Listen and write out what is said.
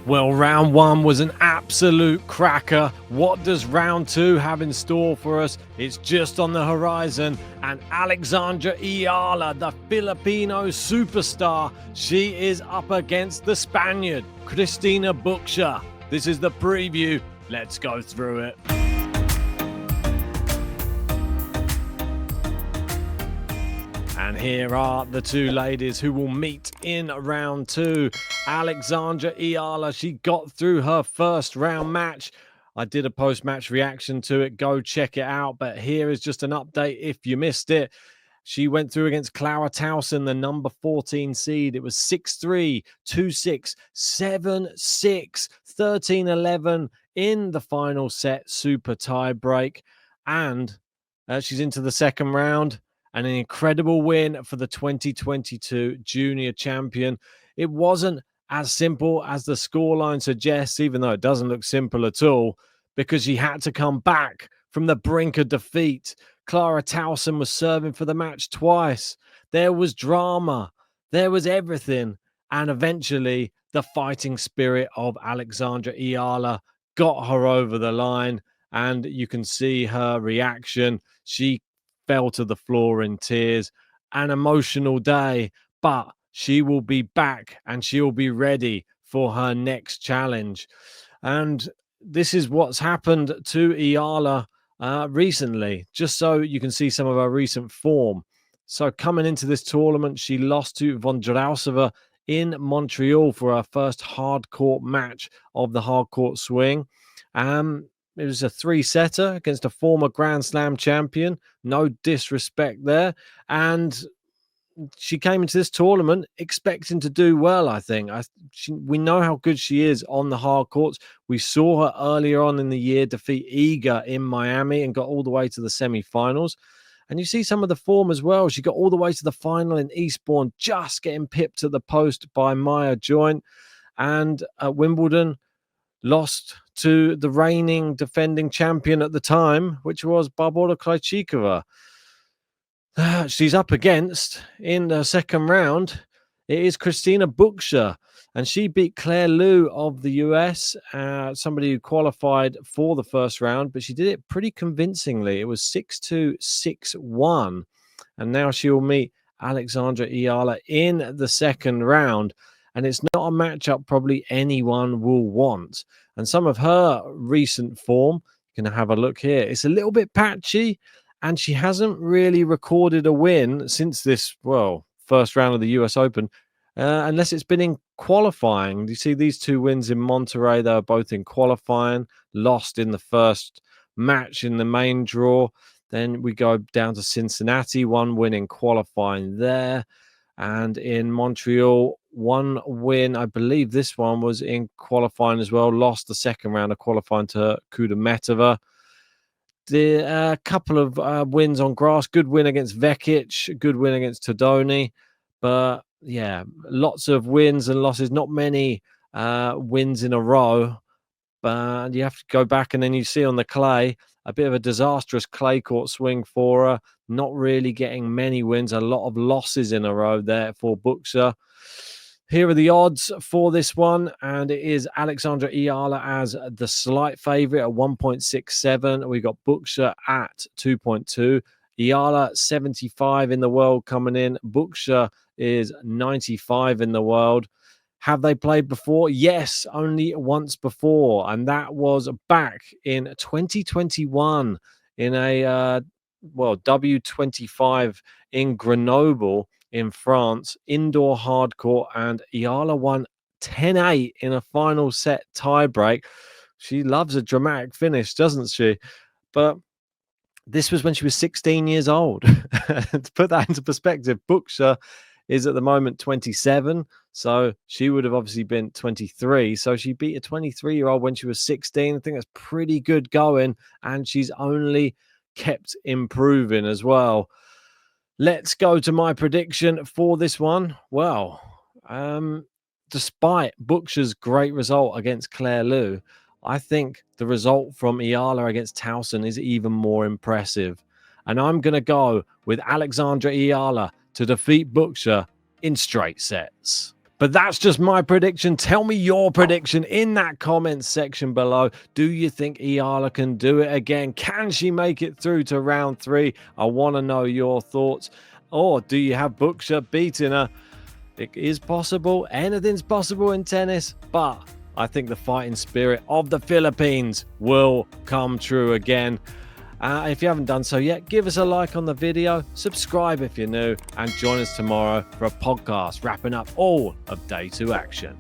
Well, round one was an absolute cracker. What does round two have in store for us? It's just on the horizon. And Alexandra Eala, the Filipino superstar, she is up against the Spaniard, Cristina Bucsa. This is the preview. Let's go through it. And here are the two ladies who will meet in round two. Alexandra Eala, she got through her first round match. I did a post-match reaction to it. Go check it out. But here is just an update if you missed it. She went through against Clara Towson, the number 14 seed. It was 6-3, 2-6, 7-6, 13-11 in the final set, super tie break. And she's into the second round. And an incredible win for the 2022 junior champion. It wasn't as simple as the scoreline suggests, even though it doesn't look simple at all, because she had to come back from the brink of defeat. Clara Towson was serving for the match twice. There was drama. There was everything. And eventually, the fighting spirit of Alexandra Eala got her over the line. And you can see her reaction. She fell to the floor in tears. An emotional day, but she will be back and she'll be ready for her next challenge. And this is what's happened to Eala recently, just so you can see some of her recent form. So coming into this tournament, she lost to Vondrausova in Montreal for her first hard court match of the hard court swing. It was a three-setter against a former Grand Slam champion. No disrespect there. And she came into this tournament expecting to do well, I think. We know how good she is on the hard courts. We saw her earlier on in the year defeat Iga in Miami and got all the way to the semi-finals. And you see some of the form as well. She got all the way to the final in Eastbourne, just getting pipped at the post by Maya Joint. And at Wimbledon, lost to the reigning defending champion at the time, which was Barbora Krejcikova. She's up against, in the second round, it is Cristina Bucsa, and she beat Claire Liu of the US, somebody who qualified for the first round, but she did it pretty convincingly. It was 6-2, 6-1, and now she will meet Alexandra Eala in the second round. And it's not a matchup probably anyone will want. And some of her recent form, you can have a look here. It's a little bit patchy, and she hasn't really recorded a win since this, first round of the US Open, unless it's been in qualifying. You see these two wins in Monterey, they were both in qualifying, lost in the first match in the main draw. Then we go down to Cincinnati, one win in qualifying there. And in Montreal, one win. I believe this one was in qualifying as well. Lost the second round of qualifying to Kudermetova. A couple of wins on grass. Good win against Vekic. Good win against Todoni. But yeah, lots of wins and losses. Not many wins in a row. But you have to go back and then you see on the clay, a bit of a disastrous clay court swing for her. Not really getting many wins. A lot of losses in a row there for Bucsa. Here are the odds for this one, and it is Alexandra Eala as the slight favorite at 1.67. We got Bucsa at 2.2. Eala 75 in the world coming in. Bucsa is 95 in the world. Have they played before? Yes, only once before, and that was back in 2021 in a W25 in Grenoble in France, indoor hard court, and Eala won 10-8 in a final set tiebreak. She loves a dramatic finish, doesn't she? But this was when she was 16 years old. To put that into perspective, Bucsa is at the moment 27, so she would have obviously been 23. So she beat a 23-year-old when she was 16. I think that's pretty good going, and she's only kept improving as well. Let's go to my prediction for this one. Well, despite Bucsa's great result against Claire Liu, I think the result from Eala against Towson is even more impressive. And I'm going to go with Alexandra Eala to defeat Bucsa in straight sets. But that's just my prediction. Tell me your prediction in that comments section below. Do you think Eala can do it again? Can she make it through to round 3? I want to know your thoughts. Or do you have Bucsa beating her? It is possible. Anything's possible in tennis. But I think the fighting spirit of the Philippines will come true again. If you haven't done so yet, give us a like on the video, subscribe if you're new, and join us tomorrow for a podcast wrapping up all of Day 2 action.